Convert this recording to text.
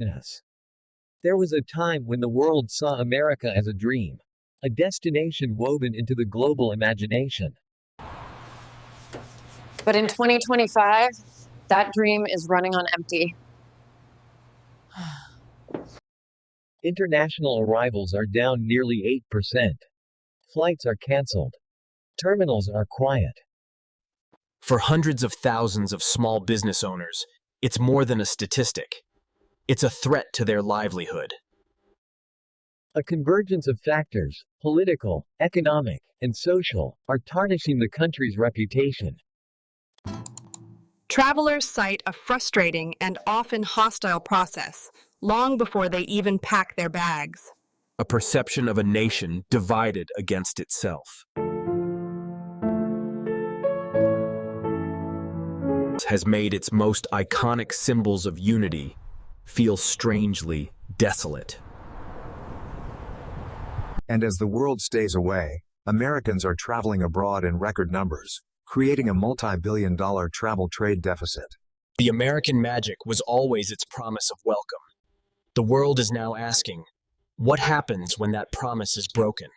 Yes. There was a time when the world saw America as a dream, a destination woven into the global imagination. But in 2025, that dream is running on empty. International arrivals are down nearly 8%. Flights are canceled. Terminals are quiet. For hundreds of thousands of small business owners, it's more than a statistic. It's a threat to their livelihood. A convergence of factors, political, economic, and social, are tarnishing the country's reputation. Travelers cite a frustrating and often hostile process long before they even pack their bags. A perception of a nation divided against itself. Has made its most iconic symbols of unity feel strangely desolate. And as the world stays away, Americans are traveling abroad in record numbers, creating a multi-billion-dollar travel trade deficit. The American magic was always its promise of welcome. The world is now asking, what happens when that promise is broken?